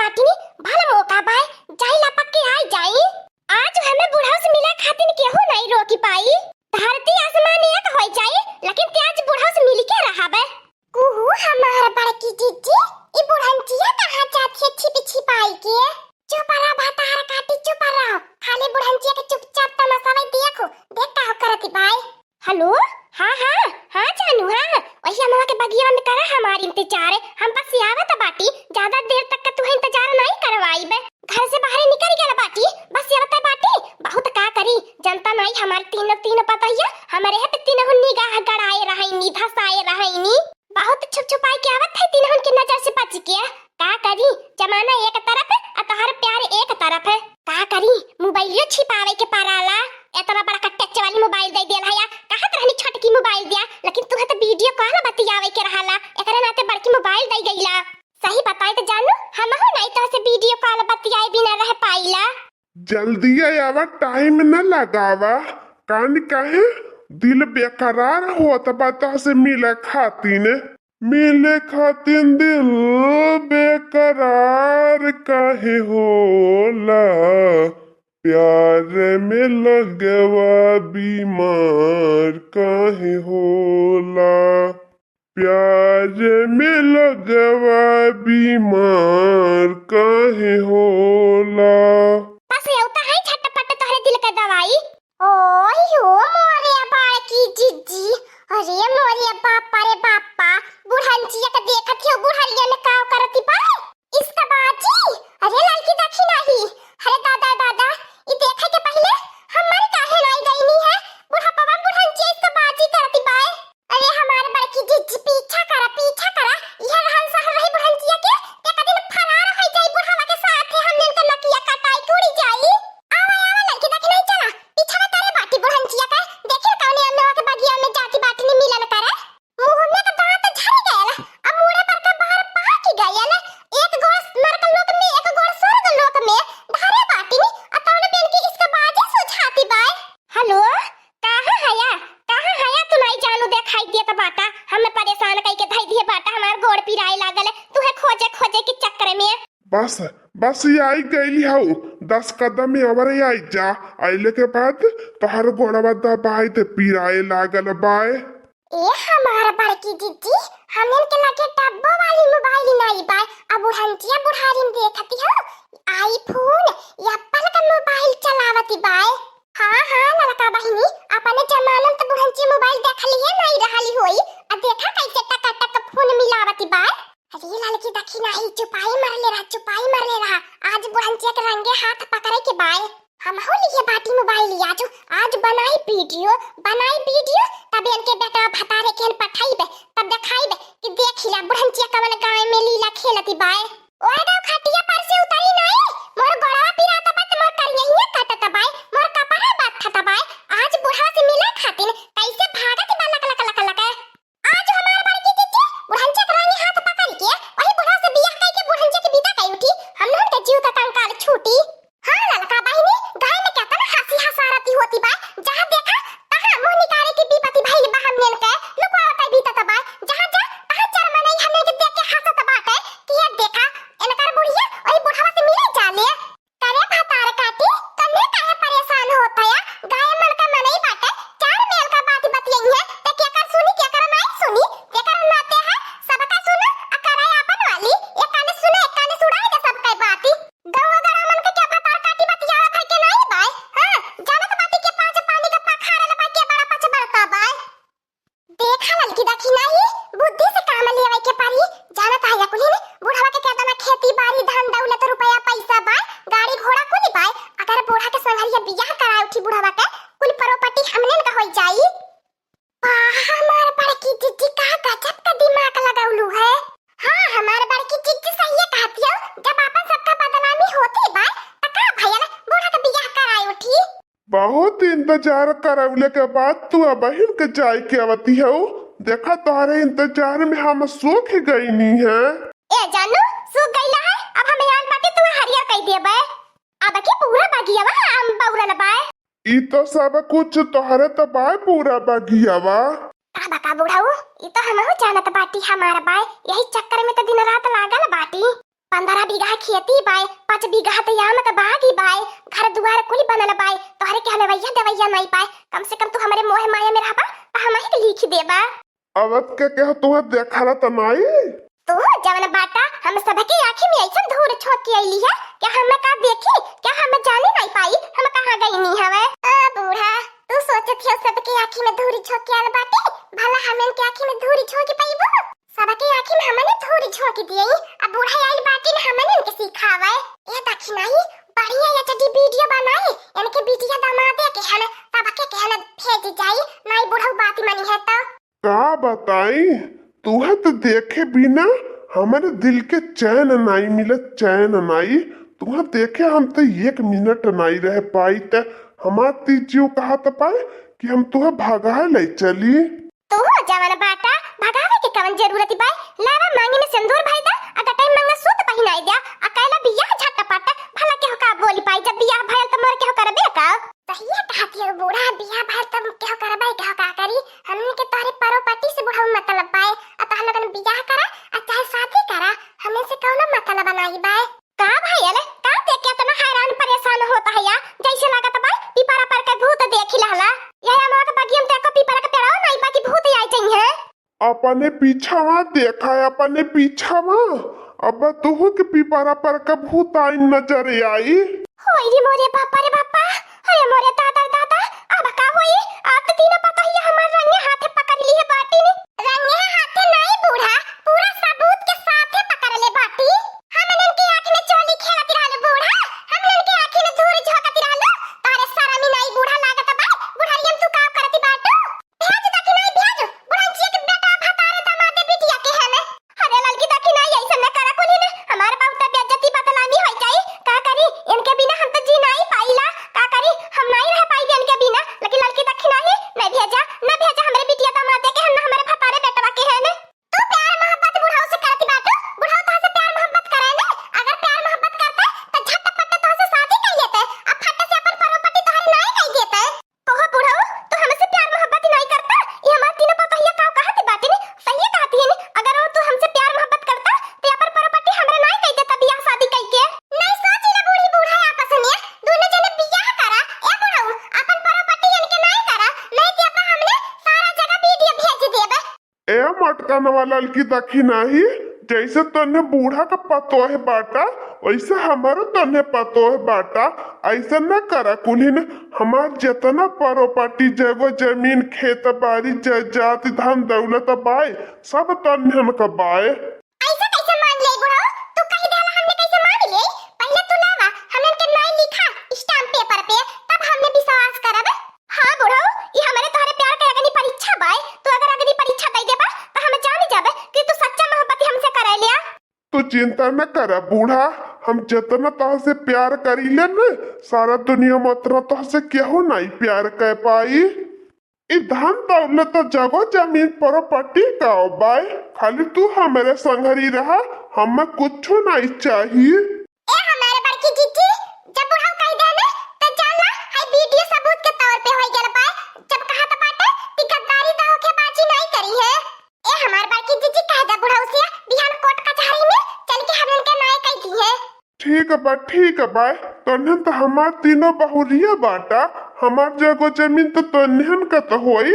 बाटी भला मौका बाय जाई ला पक्के आई जाई। आज हमें बुढ़ाऊ से मिले खातिर केहू नहीं रोकी पाई। धरती आसमान एक हो जाए लेकिन त्याज बुढ़ाऊ से मिल के रहा बे। कुहू हमार बड़की जीजी ई बुढ़ंचिया कहां जाती है छिपी छिपाई के। चुप रहा भातार काटी चुप रहो खाली बुढ़ंचिया के चुपचाप तमाशा देखो देख का करती बाय। हेलो हाँ जानू हाँ वही हम के बगिया में करा हमारी इंतजार है। हम बस आवत बाटी ज्यादा देर तक का तू इंतजार नहीं करवाई बे। घर से बाहर निकल गया बाटी बस आवत बाटी बहुत का करी जनता नहीं हमारे तीनों पता है हमारे है पे तीनों निगाह गड़ाए रहनी धसाए रहनी बहुत छुप छुपाई के आवत है तीनों की नजर से बच गया। का करी जमाना एक तरफ है और तोहर प्यार एक तरफ है। का करी मोबाइल छिपावे के पाराला इतना बड़ा टच वाली मोबाइल दे देला है कहत रहनी छोटकी मोबाइल दिया लेकिन तू तो वीडियो कॉल बतियावे के रहला एकरा नाते बड़की मोबाइल दे गईला। सही बताए तो जानू हम हो नहीं तो से वीडियो कॉल बतियाए बिना रह पाइला। जल्दी आवा टाइम न लगावा कान काहे दिल बेकरार होत बाता से मिले खातिन दिल बेकरार काहे होला प्यार में लगवा बीमार काहे होला प्यार में लगवा बीमार काहे होला। बस होता है झटपट तोहरे दिल का दवाई। ओय हो मोरे बाकी जीजी अरे मोरे बापा रे बापा बुढ़ंचिया का देखत हो बुढ़लिया ने का करती बा इसका बाजी अरे लड़की देखी नहीं अरे दादा दादा ये देखे के पहले हमारी काहे नहीं गईनी है बुढ़ा पवन बुढ़ंचिया इसका बाजी करती बा। अरे हमारे बड़की जीजी पीछा करा यह रहन सहन रही बुढ़ंचिया के एक दिन फरार हो जाई बुढ़ावा के साथ हमने इनका नकिया कटाई टूटी जाई। आवा लड़की देख नहीं चला पीछा में तेरे बाटी बुढ़ंचिया का देखे कौन हम लोग के बगिया में जाती बाटी ने मिलन करे मुंह में का दांत झड़ गया अब मुड़े पर का बाहर पा के गया ना एक गोड़ नरक लोक में एक गोड़ स्वर्ग लोक में धारे बाटी ने अतौन बेन की इसका बाजी सुझाती बाय। हेलो कहां हया तू नहीं जानू देखाई दिया तो बाटा हमें परेशान कई के धई दिए बाटा हमार गोड़ पिराए लागल तू है खोजे के चक्कर में बस ये आई गईली हूँ 10 कदम और आई जा आइले के बाद तोहर गोड़वा दबाई ते पिराए लागल बाय। ए हमारा बड़की जीजी हमन के लगे टब्बो वाली मोबाइल नहीं बाय अब बुढ़ंचिया बुढ़ारी में देखती हो आईफोन एप्पल का मोबाइल चलावती बाय। हाँ लड़का बहिनी अपने जमाना तो बुढ़ंचिया मोबाइल देखली है नहीं रहली होई अब देखा कैसे टक फोन मिलावती बाय। अरे लड़की देखी नहीं चुपाई मर ले रहा आज बुढ़ंचिया के रंगे हाथ पकड़े के बाय हम हो लिए बाटी मोबाइल लिया जो आज बनाई वीडियो तब इनके बेटा भतारे के पठाई बे तब दिखाई बे कि देखिला बुढ़ंचिया कवन गांव में लीला खेलती बाय। ओए दो खटिया पर से उतरी नहीं मोर गड़वा पिराता बत मोर करिया काटता बाय मोर कपड़ा बात था बाय आज बुढ़ा से मिले खातिन कैसे भागत बा लक आज हमार बड़की जीजी बुढ़ंचिया के रंगे हाथ पकड़ के वही बुढ़ा से बियाह कई के बुढ़ंचिया के विदा कई उठी हम लोग के जीव का कंकाल छूटी। हां लड़का बहिनी गाय में क्या तना हंसी हंसारती होती बा जहां देखा तहां मुंह निकाले की विपत्ति भइल बा हमने के लुकावता बीता बा जहां जा तहां चरमन नहीं हमने के देख के हंसत बाटे कि ये देखा इनकर बुढ़िया ओई बुढ़ावा से मिले जाले करे भातार काटी कन्ने काहे परेशान होता है गाय मन का मनई बाटे चार मेल का बात बतियई है ते के कर सुनी के कर नहीं सुनी के कर नाते है सबका सुना अकराय अपन वाली एक काने सुने एक काने सुनाई दे सबका बाती गवा गड़ा मन के क्या भातार काटी बतियावा था के नहीं बाय। हां जानत बाती के पांच पानी का पखारे ल के बड़ा पछ बड़ता बाय। देखा लड़की देखी नहीं बुद्धि से काम लेवे के पारी जानत आया कुली ने बुढ़ावा के कहना खेती बाड़ी धन दौलत रुपया पैसा बाय गाड़ी घोड़ा कुली बाय अगर बूढ़ा के संगरिया बियाह कराए उठी बुढ़ावा के कुल प्रॉपर्टी हमने का होई जाई। हमार बड़की जीजी का गजब का दिमाग लगाउलू है। हां हमार बड़की जीजी सही है कहती हो जब अपन सबका बदनामी होती बाय त का भैया बूढ़ा के बियाह कराए उठी। बहुत इंतजार करवले के बाद तू बहिन के जाय के आवती हो देखा तोहरे इंतजार में हम सूख गईनी है। ए जानू सूख गईला है अब हम यान बाटे तू हरियर कई देबे अब के पूरा बगियावा हम बौरा लबाए ई तो सब कुछ तोहरे तबाय पूरा बगियावा का बका बुढ़ाऊ ई तो हमहु जानत बाटी हमारा बाय यही चक्कर में तो दिन रात लागल बाटी 15 बीघा खेती बाय, 5 बीघा तो याम का बागी बाय, घर दुआर कुल बनल बाय, तोहरे के हलवैया दवैया नहीं पाए, कम से कम तू हमारे मोह माया में रहबा त हम ही लिख देबा। अवत के कह तू देखला त नहीं तू जवन बाटा हम सबके आंखी में ऐसा धूर छोक के आईली है क्या हम का देखी, क्या हम जाने नहीं पाई हम कहां गई नी हवे। आ बूढ़ा तू सोचत है सबके आंखी में धूरी छोक के आल बाटे, भला हमन के आंखी में धूरी छोक पाईबो, सबके आंखी में हमने धूरी छोक दिए। अब बूढ़ा आइल बाटे न हमन के सिखावे ए दक्षिण नहीं बढ़िया या चटी वीडियो बनाए इनके बिटिया दामाद के हन सबके कहना भेज जाई नहीं बूढ़ा बात मानी है तो का बताई तू तो देखे बिना हमारे दिल के चैन नहीं मिले, चैन नहीं तू देखे हम तो 1 मिनट नहीं रह पाई त हमार तीजियो कहा त पाए कि हम तुह भगा ले चली। तू जवन बाटा भगावे के कवन जरूरत बाय, लावा मांगी में सिंदूर भाई दा अगर टाइम मंगा सूत पहिनाई दिया अकेला बियाह झटपट भला के हो का बोली पाई, जब बियाह भयल त मर के हो करबे का। सही कहती है बूढ़ा, बियाह भयल त के हो करबे के हो का करी, हमन के तारे परो पाटी से बूढ़ा मतलब पाए आ तहन लगन बियाह करा आ चाहे शादी करा हमें से कौनो मतलब बनाई बाय। का भाई अले का देख के तना हैरान परेशान होता है या जैसे लागत बाय पीपरा पर के भूत देखी लहला या हमरा के बगियम ते को पीपरा के पेड़ो नहीं बाकी भूत आई चाहिए। अपने पीछावा देखा है अपने पीछावा, अब तुह के पीपरा पर का भूत आई नजर आई। होई रे मोरे बापा रे बापा, अरे मोरे दादा दादा अब का होई, आप तो तीनों पता ही हमार रंगे हाथे पकड़ ली है बाटी ने। रंगे हाथे नहीं बूढ़ा, पूरा सबूत के साथ पकड़ ले बाटी। हमन के आंख में चोली खेलती रहल बूढ़ा, हमन के आंख में धूर झोंकती रहल, तारे सारा में नहीं बूढ़ा लागत बा, बुढ़ारियम तू का करती बाटू भेज दकी नहीं भेज बुढ़ा जी के बेटा भतारे दामाद बिटिया के है ने। अरे लड़की दकी नहीं ऐसा न करा कोली ने, हमारे बहुत बेइज्जती बदनामी होई जाई, का करी इनके बिना हम तो जी नहीं पाईला, का करी हम नहीं रह पाई इनके बिना, लेकिन लड़की दकी नहीं भेजा न भेजा हमरे बिटिया दामाद के हम हमारे भतारे बेटवा के है ने। तू प्यार मोहब्बत बुढ़ाओ से करती बाटू, बुढ़ाओ तो से प्यार मोहब्बत करे ने, अगर प्यार मोहब्बत करते तो झटपट तो से शादी कर लेते, अब फट से अपन प्रॉपर्टी तोहरे नहीं कह देते। ओहो बुढ़ाओ तो हमसे प्यार मोहब्बत नहीं करता, ये हमार तीनों पता ही का कहती बाटी ने, सही कहती है ने, अगर वो तू हमसे प्यार मोहब्बत करता तो अपन प्रॉपर्टी हमरे नहीं कह देता बियाह शादी कई के। नहीं सोची ना बूढ़ी बूढ़ा आपस में दोनों जने बियाह करा ए बुढ़ाओ अपन प्रॉपर्टी इनके नहीं करा, नहीं ते अपन हमने सारा जगह वीडियो भेज देबे। ए मटकान वाला लड़की दखी नहीं, जैसे तन्ने बूढ़ा का पतो है बाटा वैसे हमारो तन्ने पतो है बाटा, ऐसा न करा कुलीन हमार जितना प्रॉपर्टी जगह जमीन खेत बाड़ी जात धन दौलत बाय सब तन्ने हम का बाय। ऐसा कैसे मान ले बुढ़ाओ, तू कही देला हमने कैसे मान ले, पहले तू लावा हमन के नाम लिखा स्टाम्प पेपर पे तब हमने विश्वास करब। हां बुढ़ाओ ये हमारे तोहरे प्यार के अग्नि परीक्षा बाय, तू अगर अग्नि परीक्षा दे देबा तो हम जान जाबे कि तू सच्चा मोहब्बत हमसे करे लिया। तू चिंता न कर बूढ़ा, हम जितना तह से प्यार करी ले न सारा दुनिया में उतना तह से केहू नहीं प्यार कर पाई। इ धन दौलत जगह जमीन प्रॉपर्टी का बाय, खाली तू हमारे संगरी रहा, हमें कुछ नहीं चाहिए। ए हमारे बड़की जीजी जब बुढ़ाओ कह देना तो जानना है वीडियो सबूत के तौर पे होई गेल पाए, जब कहा तो बाटे कि गद्दारी तो होके बाजी नहीं करी है। ए हमारे बड़की जीजी कह दे बुढ़ाओ से बिहान कोर्ट कचहरी में चल के हमन के नाय कह दी है। ठीक है बाय, तन्हन तो हमार तीनों बहुरिया बाटा, हमार जगह जमीन तो तन्हन का तो होई।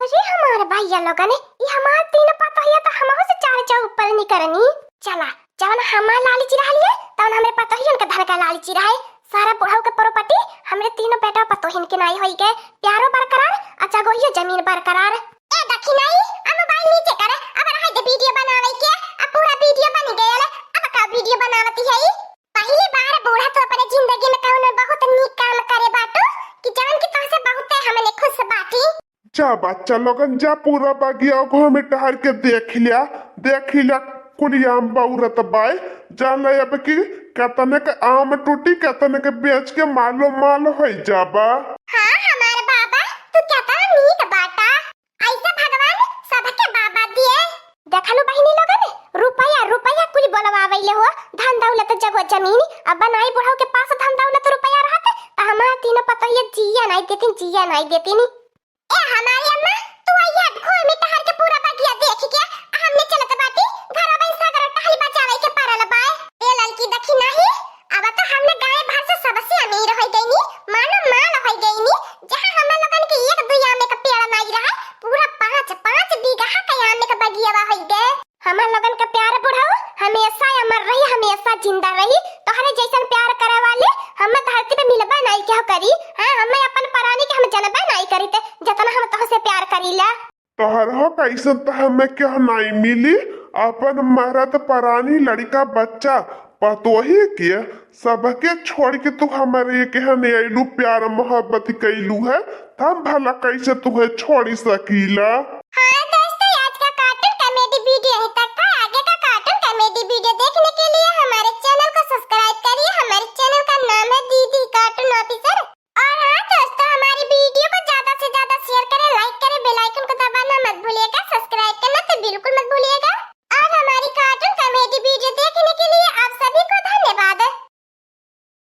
अरे हमारे भैया लोगन ये हमार तीनों पता है तो हमहु से चार चार ऊपर नहीं करनी। चला जवन हमार लालची रहलिए तवन हमरे पता ही उनका धर का लालची रहे, सारा बुढ़ाऊ के प्रॉपर्टी हमरे तीनों बेटा पतो हिन के नहीं होई गए, प्यारो बरकरार अच्छा गोहिए जमीन बरकरार। ए दखी नहीं अब मोबाइल नीचे कर, अब रहा दे वीडियो बनावे के, अब पूरा वीडियो बन गया, अब का वीडियो बनावती है। पहली बार बूढ़ा तो अपने जिंदगी में कौन बहुत नीक काम करे बाटू कि जवन की तोसे बहुत हमने खुश बाटी। जा बच्चा लोगन जा पूरा बगिया घो में टहर के देख लिया कुली आम बहुरत बाय, जान ले अब कि कहतने के आम टूटी कहतने के बेच के मालो माल हो जाबा। हाँ हमारे बाबा तू कहता नीक बाटा, ऐसा भगवान सबके बाबा दिए। देखलू बहिनी लोगन रुपया रुपया कुल बोलवावैले हो, धन दौलत जगह जमीन अब बनाई बुढ़ाओ के पास धन दौलत रुपया रहते तो हमारा तीनों पता ये जिया नहीं देती नी। ए हमारी अम्मा तू आइया घोर में टहर के पूरा बगिया देख के हमने चलत बाटी घर में सागर टहल बचावे के पारल बाय। ए लड़की लोगन का प्यार बुढ़ाओ हमेशा अमर रही, हमेशा जिंदा रही। तोहरे जैसन प्यार करे वाले हमें धरती पे मिलबा नहीं क्या करी। हां हमें अपन परानी के हम जनबा नहीं करी ते जितना हम तोह से प्यार करीला। तोहरा कैसन तो हमें क्या नहीं मिली, अपन मरद परानी लड़का बच्चा पतोही के सबके छोड़ के तू हमारे के हने आइलू प्यार मोहब्बत कैलू है, तब भला कैसे तुहे छोड़ी सकीला। हां तो